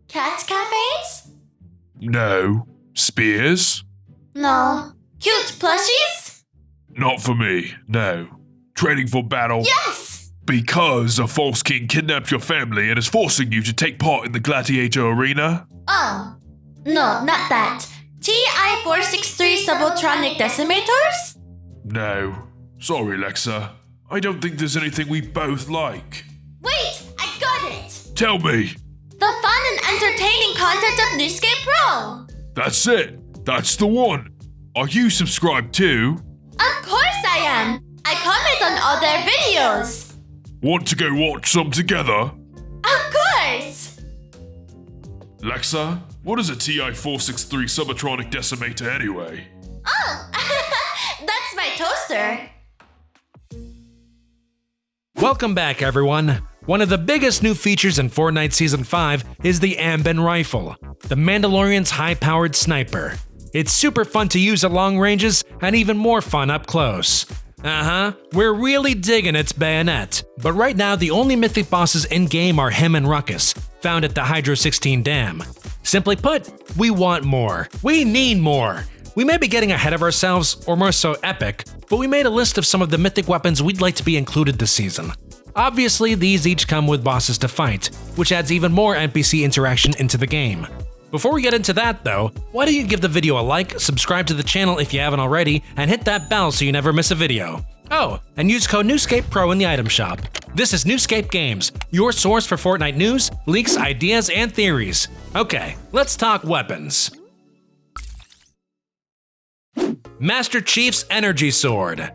Cat cafes? No. Spears? No. Cute plushies? Not for me, no. Training for battle? Yes! Because a false king kidnapped your family and is forcing you to take part in the gladiator arena? Oh. No, not that. TI-463 Subotronic Decimators? No. Sorry, Lexa. I don't think there's anything we both like. Wait, I got it! Tell me. The fun and entertaining content of NewScapePro! That's it. That's the one. Are you subscribed too? Of course I am! I comment on all their videos! Want to go watch some together? Of course! Lexa, what is a TI-463 Subotronic Decimator anyway? Oh, that's my toaster. Welcome back, everyone! One of the biggest new features in Fortnite Season 5 is the Amban Rifle, the Mandalorian's high-powered sniper. It's super fun to use at long ranges and even more fun up close. We're really digging its bayonet. But right now, the only Mythic bosses in-game are him and Ruckus, found at the Hydro 16 Dam. Simply put, we want more. We need more. We may be getting ahead of ourselves, or more so epic, but we made a list of some of the Mythic weapons we'd like to be included this season. Obviously, these each come with bosses to fight, which adds even more NPC interaction into the game. Before we get into that though, why don't you give the video a like, subscribe to the channel if you haven't already, and hit that bell so you never miss a video. Oh, and use code NewScapePro in the item shop. This is NewScapeGames, your source for Fortnite news, leaks, ideas, and theories. Okay, let's talk weapons. Master Chief's Energy Sword.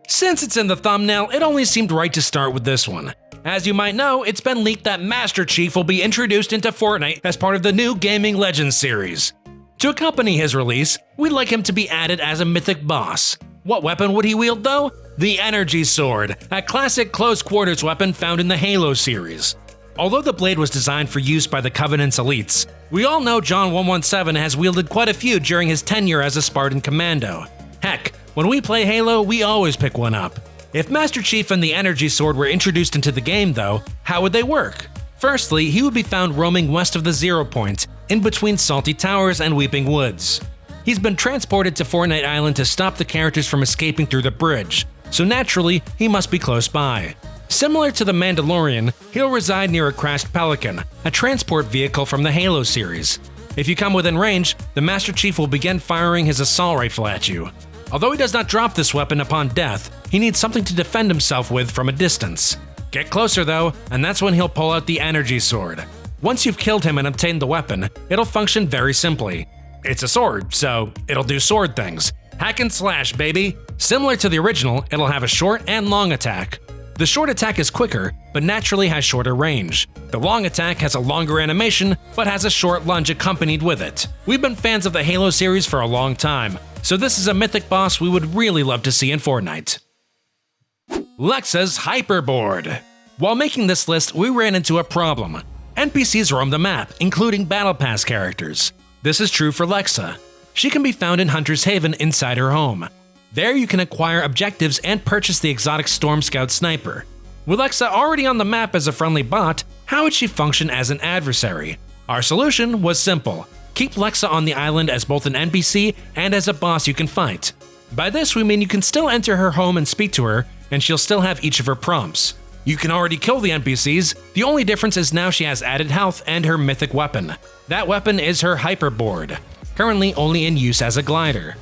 Since it's in the thumbnail, it only seemed right to start with this one. As you might know, it's been leaked that Master Chief will be introduced into Fortnite as part of the new Gaming Legends series. To accompany his release, we'd like him to be added as a Mythic boss. What weapon would he wield though? The Energy Sword, a classic close quarters weapon found in the Halo series. Although the blade was designed for use by the Covenant's elites, we all know John 117 has wielded quite a few during his tenure as a Spartan Commando. Heck, when we play Halo, we always pick one up. If Master Chief and the Energy Sword were introduced into the game though, how would they work? Firstly, he would be found roaming west of the 0 Point, in between Salty Towers and Weeping Woods. He's been transported to Fortnite Island to stop the characters from escaping through the bridge, so naturally, he must be close by. Similar to the Mandalorian, he'll reside near a crashed Pelican, a transport vehicle from the Halo series. If you come within range, the Master Chief will begin firing his assault rifle at you. Although he does not drop this weapon upon death, he needs something to defend himself with from a distance. Get closer though, and that's when he'll pull out the Energy Sword. Once you've killed him and obtained the weapon, it'll function very simply. It's a sword, so it'll do sword things. Hack and slash, baby! Similar to the original, it'll have a short and long attack. The short attack is quicker, but naturally has shorter range. The long attack has a longer animation, but has a short lunge accompanied with it. We've been fans of the Halo series for a long time, so this is a Mythic boss we would really love to see in Fortnite. Lexas Hyperboard. While making this list, we ran into a problem. NPCs roam the map, including Battle Pass characters. This is true for Lexa. She can be found in Hunter's Haven inside her home. There you can acquire objectives and purchase the exotic Storm Scout Sniper. With Lexa already on the map as a friendly bot, how would she function as an adversary? Our solution was simple. Keep Lexa on the island as both an NPC and as a boss you can fight. By this we mean you can still enter her home and speak to her, and she'll still have each of her prompts. You can already kill the NPCs, the only difference is now she has added health and her Mythic weapon. That weapon is her Hyperboard, currently only in use as a glider.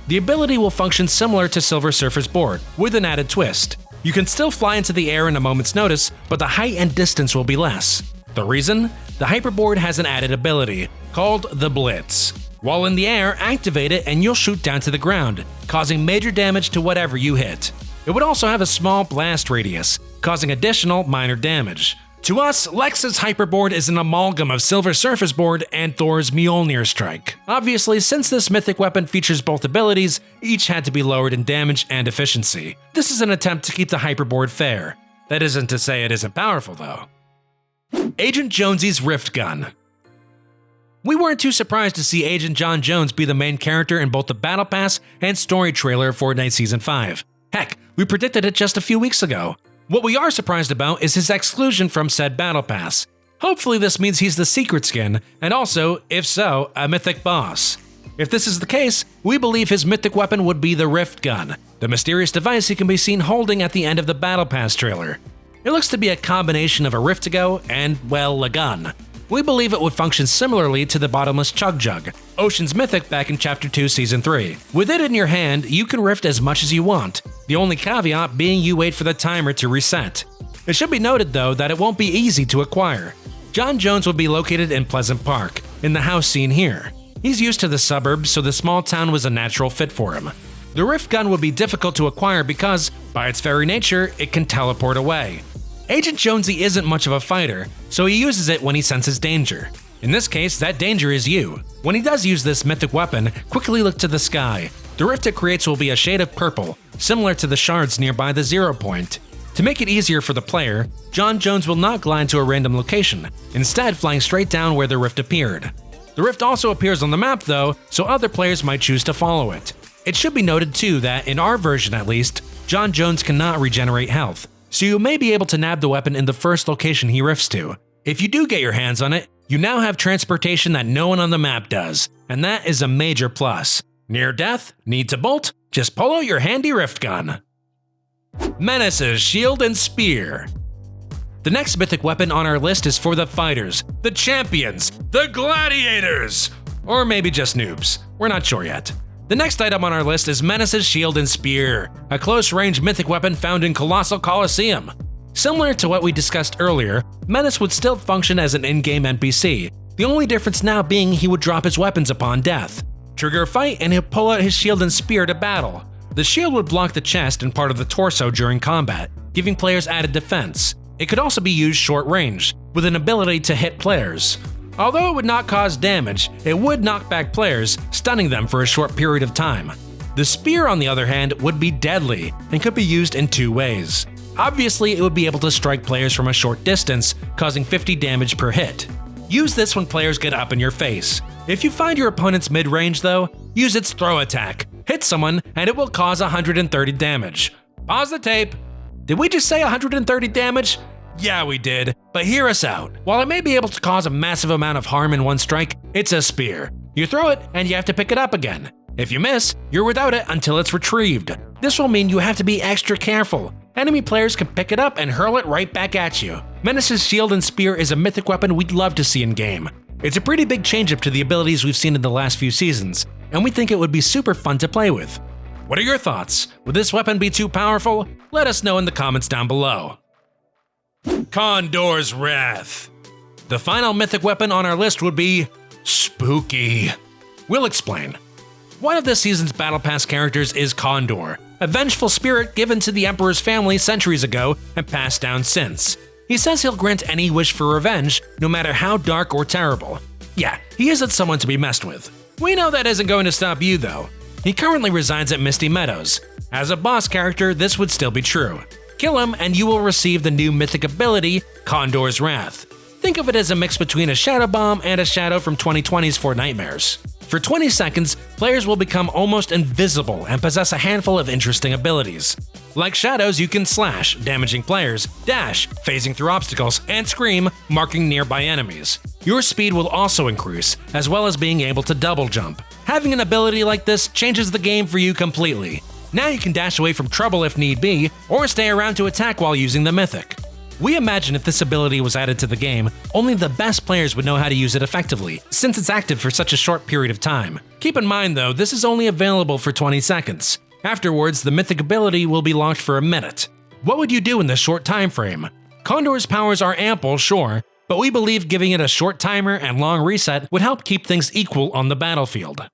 The ability will function similar to Silver Surfer's board, with an added twist. You can still fly into the air in a moment's notice, but the height and distance will be less. The reason? The Hyperboard has an added ability, called the Blitz. While in the air, activate it and you'll shoot down to the ground, causing major damage to whatever you hit. It would also have a small blast radius, causing additional minor damage. To us, Lex's Hyperboard is an amalgam of Silver Surfer's board and Thor's Mjolnir strike. Obviously, since this Mythic weapon features both abilities, each had to be lowered in damage and efficiency. This is an attempt to keep the Hyperboard fair. That isn't to say it isn't powerful though. Agent Jonesy's Rift Gun. We weren't too surprised to see Agent John Jones be the main character in both the Battle Pass and story trailer of Fortnite Season 5. Heck, we predicted it just a few weeks ago. What we are surprised about is his exclusion from said Battle Pass. Hopefully this means he's the secret skin, and also, if so, a mythic boss. If this is the case, we believe his mythic weapon would be the Rift Gun, the mysterious device he can be seen holding at the end of the Battle Pass trailer. It looks to be a combination of a Rift-to-Go and, well, a gun. We believe it would function similarly to the bottomless Chug Jug, Ocean's mythic back in Chapter 2 Season 3. With it in your hand, you can rift as much as you want, the only caveat being you wait for the timer to reset. It should be noted though that it won't be easy to acquire. John Jones will be located in Pleasant Park, in the house seen here. He's used to the suburbs, so the small town was a natural fit for him. The Rift Gun would be difficult to acquire because, by its very nature, it can teleport away. Agent Jonesy isn't much of a fighter, so he uses it when he senses danger. In this case, that danger is you. When he does use this mythic weapon, quickly look to the sky. The rift it creates will be a shade of purple, similar to the shards nearby the 0 point. To make it easier for the player, John Jones will not glide to a random location, instead flying straight down where the rift appeared. The rift also appears on the map though, so other players might choose to follow it. It should be noted too that, in our version at least, John Jones cannot regenerate health, so you may be able to nab the weapon in the first location he rifts to. If you do get your hands on it, you now have transportation that no one on the map does, and that is a major plus. Near death? Need to bolt? Just pull out your handy rift gun. Menaces, Shield and Spear. The next mythic weapon on our list is for the fighters, the champions, the gladiators! Or maybe just noobs, we're not sure yet. The next item on our list is Menaces, Shield and Spear, a close-range mythic weapon found in Colossal Coliseum. Similar to what we discussed earlier, Menace would still function as an in-game NPC, the only difference now being he would drop his weapons upon death. Trigger a fight and he'll pull out his shield and spear to battle. The shield would block the chest and part of the torso during combat, giving players added defense. It could also be used short range, with an ability to hit players. Although it would not cause damage, it would knock back players, stunning them for a short period of time. The spear, on the other hand, would be deadly and could be used in 2 ways. Obviously, it would be able to strike players from a short distance, causing 50 damage per hit. Use this when players get up in your face. If you find your opponent's mid-range though, use its throw attack. Hit someone and it will cause 130 damage. Pause the tape. Did we just say 130 damage? Yeah, we did, but hear us out. While it may be able to cause a massive amount of harm in one strike, it's a spear. You throw it and you have to pick it up again. If you miss, you're without it until it's retrieved. This will mean you have to be extra careful. Enemy players can pick it up and hurl it right back at you. Menace's Shield and Spear is a mythic weapon we'd love to see in game. It's a pretty big change up to the abilities we've seen in the last few seasons, and we think it would be super fun to play with. What are your thoughts? Would this weapon be too powerful? Let us know in the comments down below. Condors Wrath. The final mythic weapon on our list would be spooky. We'll explain. One of this season's Battle Pass characters is Condor, a vengeful spirit given to the Emperor's family centuries ago and passed down since. He says he'll grant any wish for revenge, no matter how dark or terrible. Yeah, he isn't someone to be messed with. We know that isn't going to stop you though. He currently resides at Misty Meadows. As a boss character, this would still be true. Kill him and you will receive the new mythic ability, Condors Wrath. Think of it as a mix between a Shadow Bomb and a Shadow from 2020's Fortnitemares. For 20 seconds, players will become almost invisible and possess a handful of interesting abilities. Like shadows, you can slash, damaging players, dash, phasing through obstacles, and scream, marking nearby enemies. Your speed will also increase, as well as being able to double jump. Having an ability like this changes the game for you completely. Now you can dash away from trouble if need be, or stay around to attack while using the mythic. We imagine if this ability was added to the game, only the best players would know how to use it effectively, since it's active for such a short period of time. Keep in mind though, this is only available for 20 seconds. Afterwards, the mythic ability will be locked for a minute. What would you do in this short time frame? Condor's powers are ample, sure, but we believe giving it a short timer and long reset would help keep things equal on the battlefield.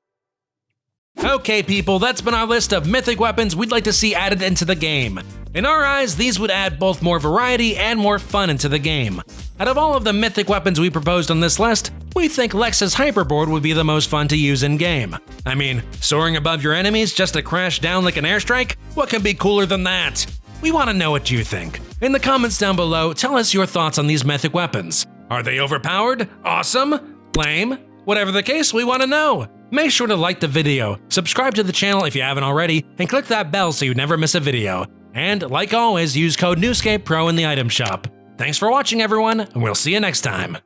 Okay people, that's been our list of mythic weapons we'd like to see added into the game. In our eyes, these would add both more variety and more fun into the game. Out of all of the mythic weapons we proposed on this list, we think Lexas Hyperboard would be the most fun to use in-game. I mean, soaring above your enemies just to crash down like an airstrike? What can be cooler than that? We want to know what you think. In the comments down below, tell us your thoughts on these mythic weapons. Are they overpowered? Awesome? Lame? Whatever the case, we want to know. Make sure to like the video, subscribe to the channel if you haven't already, and click that bell so you never miss a video. And like always, use code NewScapePro in the item shop. Thanks for watching, everyone, and we'll see you next time.